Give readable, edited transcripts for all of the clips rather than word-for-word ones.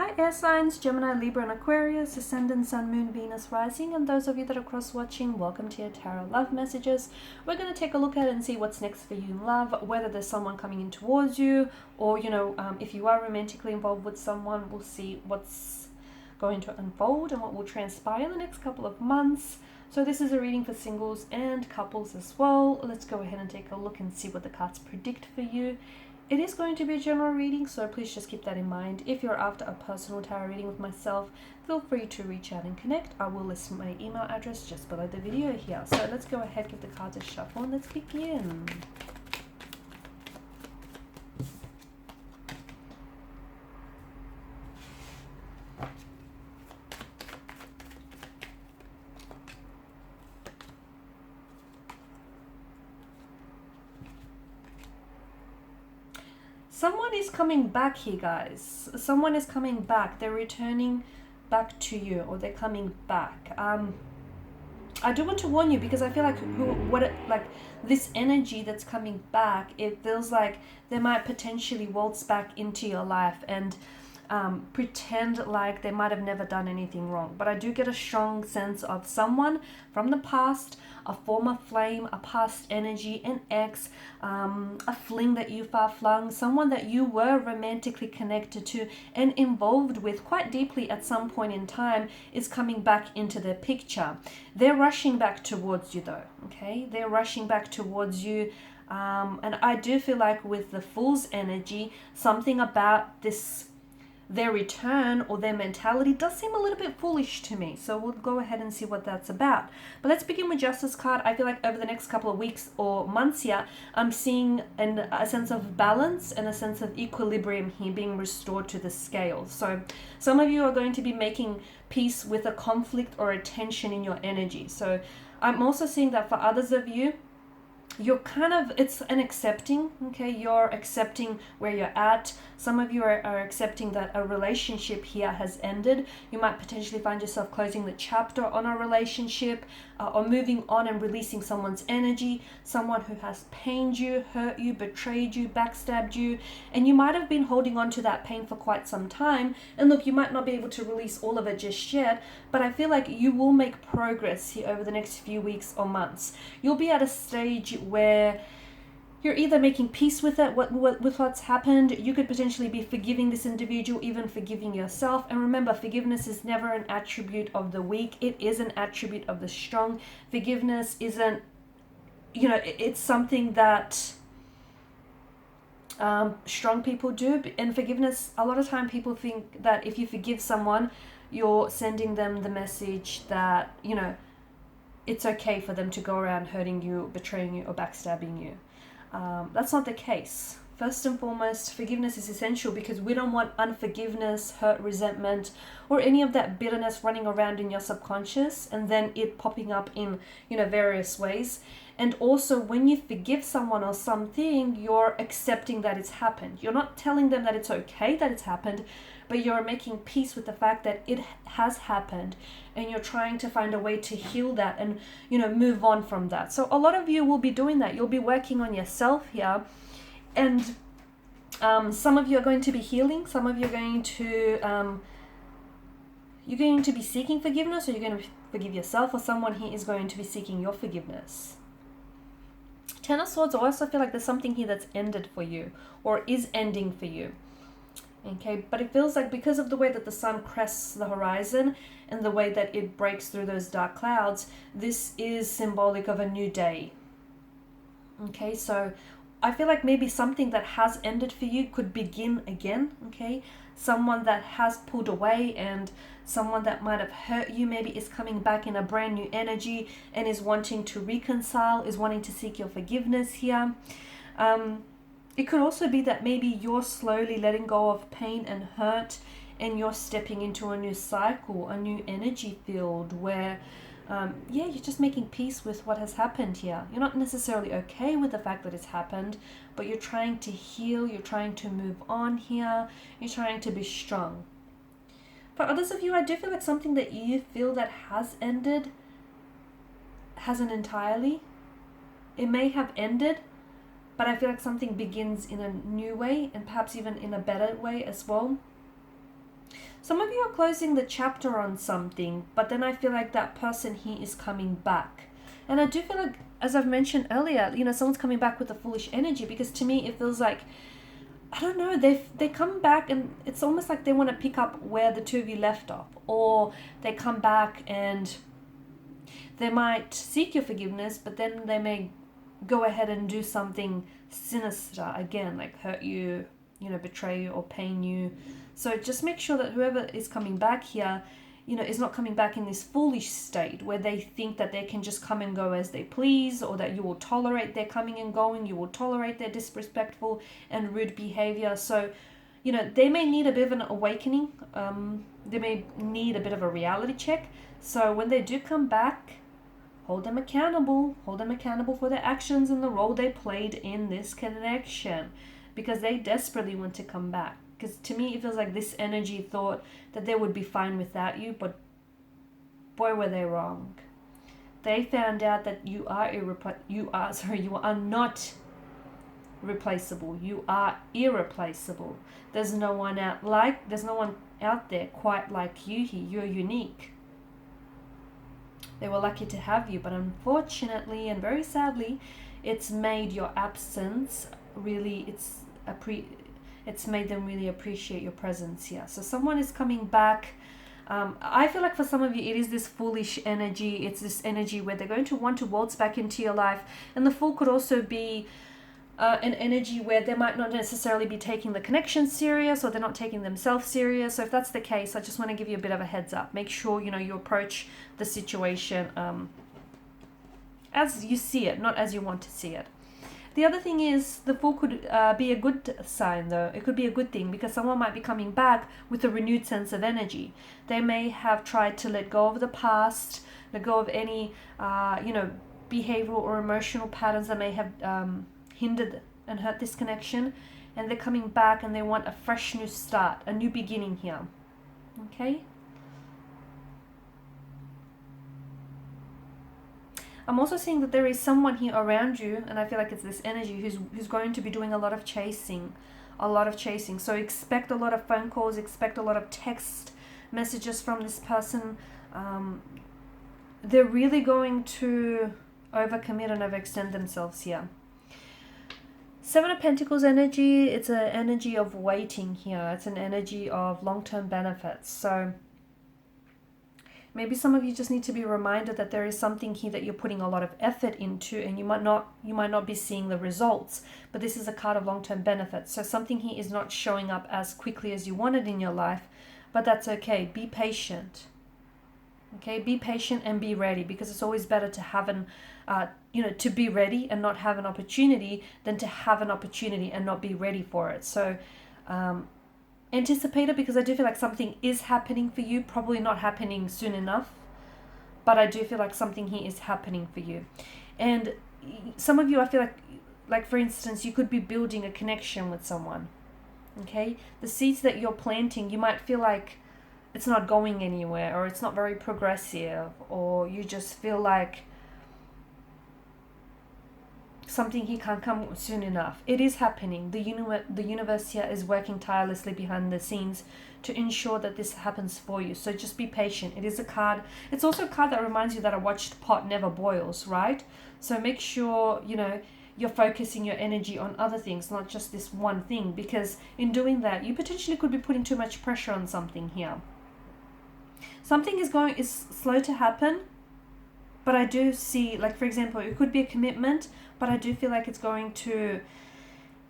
Hi air signs, Gemini, Libra and Aquarius, Ascendant, Sun, Moon, Venus, Rising, and those of you that are cross-watching, welcome to your Tarot Love Messages. We're going to take a look at it and see what's next for you in love, whether there's someone coming in towards you, or, if you are romantically involved with someone, we'll see what's going to unfold and what will transpire in the next couple of months. So this is a reading for singles and couples as well. Let's go ahead and take a look and see what the cards predict for you. It is going to be a general reading, so please just keep that in mind. If you're after a personal tarot reading with myself, feel free to reach out and connect. I will list my email address just below the video here. So let's go ahead, give the cards a shuffle, and let's begin. Someone is coming back here, guys. Someone is coming back. They're returning back to you, or they're coming back. I do want to warn you because I feel like this energy that's coming back, it feels like they might potentially waltz back into your life and pretend like they might have never done anything wrong. But I do get a strong sense of someone from the past, a former flame, a past energy, an ex, a fling that you far flung, someone that you were romantically connected to and involved with quite deeply at some point in time is coming back into the picture. They're rushing back towards you though, okay? They're rushing back towards you. And I do feel like with the Fool's energy, something about their return or their mentality does seem a little bit foolish to me. So we'll go ahead and see what that's about. But let's begin with Justice card. I feel like over the next couple of weeks or months here, I'm seeing a sense of balance and a sense of equilibrium here being restored to the scale. So some of you are going to be making peace with a conflict or a tension in your energy. So I'm also seeing that for others of you, you're it's an accepting, okay? You're accepting where you're at. Some of you are accepting that a relationship here has ended. You might potentially find yourself closing the chapter on a relationship or moving on and releasing someone's energy, someone who has pained you, hurt you, betrayed you, backstabbed you, and you might have been holding on to that pain for quite some time. And look, you might not be able to release all of it just yet, but I feel like you will make progress here over the next few weeks or months. You'll be at a stage where you're either making peace with it, with what's happened. You could potentially be forgiving this individual, even forgiving yourself. And remember, forgiveness is never an attribute of the weak. It is an attribute of the strong. Forgiveness isn't, it's something that strong people do. And forgiveness, a lot of time people think that if you forgive someone, you're sending them the message that, it's okay for them to go around hurting you, betraying you, or backstabbing you. That's not the case. First and foremost, forgiveness is essential because we don't want unforgiveness, hurt, resentment, or any of that bitterness running around in your subconscious and then it popping up in, various ways. And also, when you forgive someone or something, you're accepting that it's happened. You're not telling them that it's okay that it's happened, but you're making peace with the fact that it has happened and you're trying to find a way to heal that and, move on from that. So a lot of you will be doing that. You'll be working on yourself here. And some of you are going to be healing. Some of you are going to, you're going to be seeking forgiveness, or you're going to forgive yourself, or someone here is going to be seeking your forgiveness. Ten of Swords, I also feel like there's something here that's ended for you or is ending for you. Okay, but it feels like because of the way that the sun crests the horizon and the way that it breaks through those dark clouds, this is symbolic of a new day. Okay, so I feel like maybe something that has ended for you could begin again, okay? Someone that has pulled away and someone that might have hurt you maybe is coming back in a brand new energy and is wanting to reconcile, is wanting to seek your forgiveness here. It could also be that maybe you're slowly letting go of pain and hurt and you're stepping into a new cycle, a new energy field where you're just making peace with what has happened here. You're not necessarily okay with the fact that it's happened, but you're trying to heal, you're trying to move on here, you're trying to be strong. For others of you, I do feel like something that you feel that has ended hasn't entirely. It may have ended, but I feel like something begins in a new way and perhaps even in a better way as well. Some of you are closing the chapter on something, but then I feel like that person he is coming back. And I do feel like, as I've mentioned earlier, someone's coming back with a foolish energy, because to me it feels like, I don't know, they come back and it's almost like they want to pick up where the two of you left off, or they come back and they might seek your forgiveness, but then they may go ahead and do something sinister again, like hurt you, betray you or pain you. So just make sure that whoever is coming back here, is not coming back in this foolish state where they think that they can just come and go as they please, or that you will tolerate their coming and going, you will tolerate their disrespectful and rude behavior. So, they may need a bit of an awakening. They may need a bit of a reality check. So when they do come back, hold them accountable for their actions and the role they played in this connection, because they desperately want to come back. Because to me, it feels like this energy thought that they would be fine without you, but boy, were they wrong. They found out that you are not replaceable. You are irreplaceable. There's no one out there quite like you here. You're unique. They were lucky to have you, but unfortunately and very sadly, it's made your absence really, it's made them really appreciate your presence here. So someone is coming back. I feel like for some of you, it is this foolish energy. It's this energy where they're going to want to waltz back into your life. And the Fool could also be an energy where they might not necessarily be taking the connection serious, or they're not taking themselves serious. So if that's the case, I just want to give you a bit of a heads up. Make sure, you approach the situation as you see it, not as you want to see it. The other thing is, the Fool could be a good sign, though. It could be a good thing, because someone might be coming back with a renewed sense of energy. They may have tried to let go of the past, let go of any, behavioral or emotional patterns that may have hindered and hurt this connection. And they're coming back and they want a fresh new start, a new beginning here. Okay? I'm also seeing that there is someone here around you, and I feel like it's this energy who's going to be doing a lot of chasing. So expect a lot of phone calls, expect a lot of text messages from this person. They're really going to overcommit and overextend themselves here. Seven of Pentacles energy, it's an energy of waiting here. It's an energy of long-term benefits. So maybe some of you just need to be reminded that there is something here that you're putting a lot of effort into, and you might not be seeing the results, but this is a card of long-term benefits. So something here is not showing up as quickly as you wanted in your life, but that's okay. Be patient. Okay, be patient and be ready, because it's always better to have to be ready and not have an opportunity than to have an opportunity and not be ready for it. So anticipate it, because I do feel like something is happening for you, probably not happening soon enough, but I do feel like something here is happening for you. And some of you, I feel like for instance, you could be building a connection with someone. Okay, the seeds that you're planting, you might feel like it's not going anywhere, or it's not very progressive, or you just feel like something here can't come soon enough. It is happening. The universe here is working tirelessly behind the scenes to ensure that this happens for you. So just be patient. It is a card. It's also a card that reminds you that a watched pot never boils, right? So make sure, you're focusing your energy on other things, not just this one thing, because in doing that, you potentially could be putting too much pressure on something here. Something is slow to happen, but I do see, like for example, it could be a commitment, but I do feel like it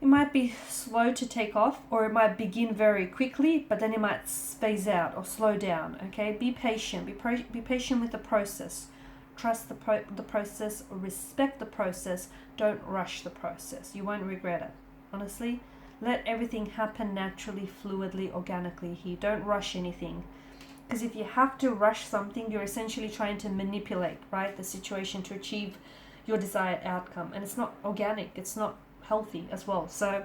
might be slow to take off, or it might begin very quickly, but then it might phase out or slow down. Okay, be patient. Be patient with the process. Trust the process, or respect the process. Don't rush the process. You won't regret it. Honestly, let everything happen naturally, fluidly, organically here. Don't rush anything. Because if you have to rush something, you're essentially trying to manipulate, right, the situation to achieve your desired outcome. And it's not organic. It's not healthy as well. So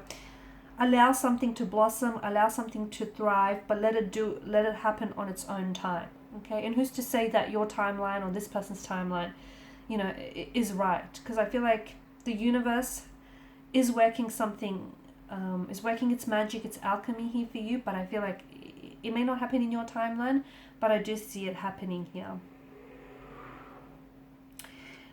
allow something to blossom, allow something to thrive, but let it happen on its own time. Okay? And who's to say that your timeline or this person's timeline, is right? Because I feel like the universe is working something, is working its magic, its alchemy here for you, but I feel like it may not happen in your timeline, but I do see it happening here.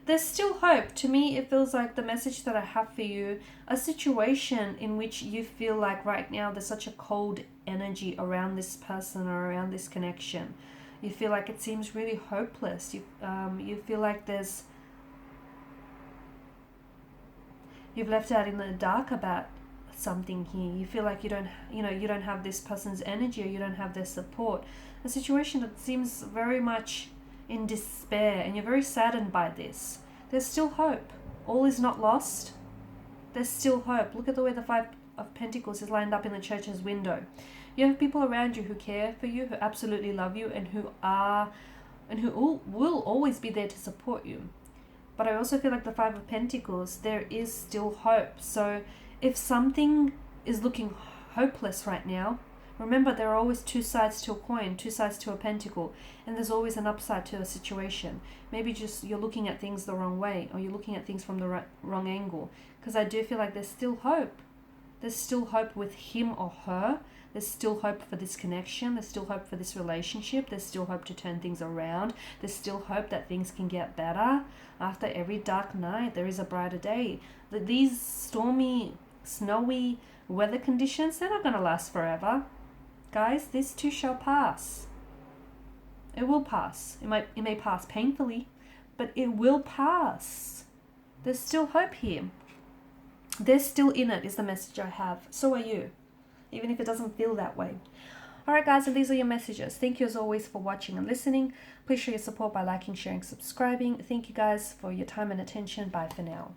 There's still hope. To me, it feels like the message that I have for you, a situation in which you feel like right now there's such a cold energy around this person or around this connection. You feel like it seems really hopeless. You feel like you've left out in the dark about something here. You feel like you don't have this person's energy, or you don't have their support. A situation that seems very much in despair, and you're very saddened by this. There's still hope. All is not lost. There's still hope. Look at the way the Five of Pentacles is lined up in the Church's window. You have people around you who care for you, who absolutely love you, and who will always be there to support you. But I also feel like the Five of Pentacles, there is still hope. So if something is looking hopeless right now, remember, there are always two sides to a coin, two sides to a pentacle, and there's always an upside to a situation. Maybe just you're looking at things the wrong way, or you're looking at things from the wrong angle. Because I do feel like there's still hope. There's still hope with him or her. There's still hope for this connection. There's still hope for this relationship. There's still hope to turn things around. There's still hope that things can get better. After every dark night, there is a brighter day. These stormy, snowy weather conditions, they're not going to last forever. Guys, this too shall pass. It will pass. It may pass painfully, but it will pass. There's still hope here. They're still in it is the message I have. So are you, even if it doesn't feel that way. Alright guys, and these are your messages. Thank you as always for watching and listening. Please show your support by liking, sharing, subscribing. Thank you guys for your time and attention. Bye for now.